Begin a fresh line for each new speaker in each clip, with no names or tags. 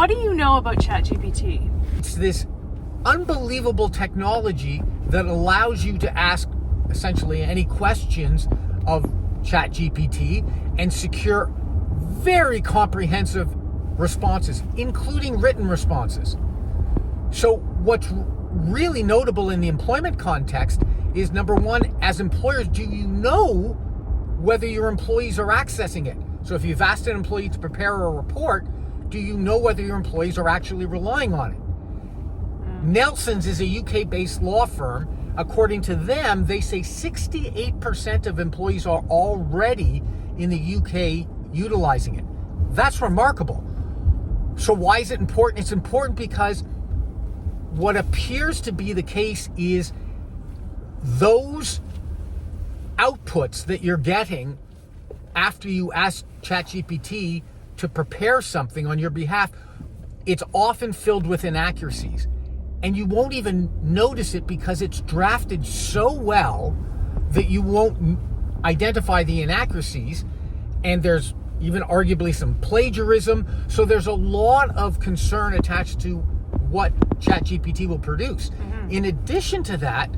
what do you know about ChatGPT?
It's this unbelievable technology that allows you to ask essentially any questions of ChatGPT and secure very comprehensive responses, including written responses. So what's really notable in the employment context is, number one, as employers, do you know whether your employees are accessing it? So if you've asked an employee to prepare a report, do you know whether your employees are actually relying on it? Nelson's is a UK-based law firm. According to them, they say 68% of employees are already in the UK utilizing it. That's remarkable. So why is it important? It's important because what appears to be the case is those outputs that you're getting after you ask ChatGPT to prepare something on your behalf, it's often filled with inaccuracies. And you won't even notice it because it's drafted so well that you won't identify the inaccuracies. And there's even arguably some plagiarism. So there's a lot of concern attached to what ChatGPT will produce. Mm-hmm. In addition to that,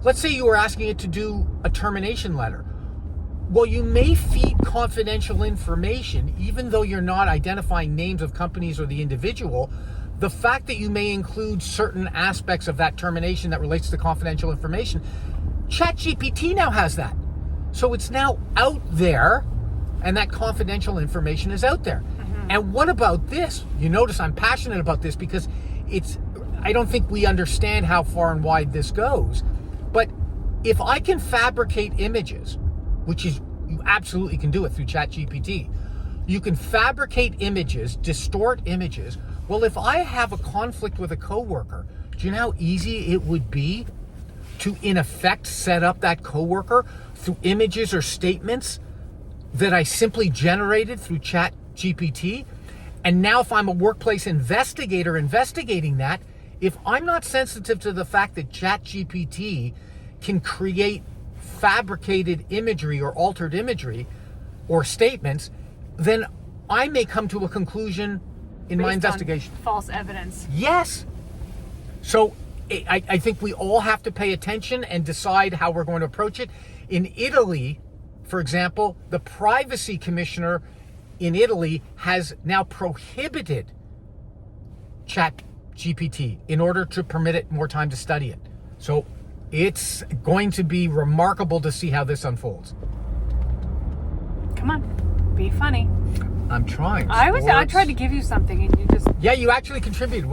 let's say you were asking it to do a termination letter. Well, you may feed confidential information, even though you're not identifying names of companies or the individual. The fact that you may include certain aspects of that termination that relates to confidential information, ChatGPT now has that. So it's now out there, and that confidential information is out there. Mm-hmm. And what about this? You notice I'm passionate about this because I don't think we understand how far and wide this goes. But if I can fabricate images, which is, you absolutely can do it through ChatGPT. You can fabricate images, distort images. Well, if I have a conflict with a coworker, do you know how easy it would be to, in effect, set up that coworker through images or statements that I simply generated through ChatGPT? And now if I'm a workplace investigator investigating that, if I'm not sensitive to the fact that ChatGPT can create fabricated imagery or altered imagery or statements, then I may come to a conclusion in my investigation.
False evidence.
Yes. So I think we all have to pay attention and decide how we're going to approach it. In Italy, for example, the privacy commissioner in Italy has now prohibited ChatGPT in order to permit it more time to study it. So it's going to be remarkable to see how this unfolds.
Come on, be funny.
I'm trying.
I tried to give you something and you just...
Yeah, you actually contributed.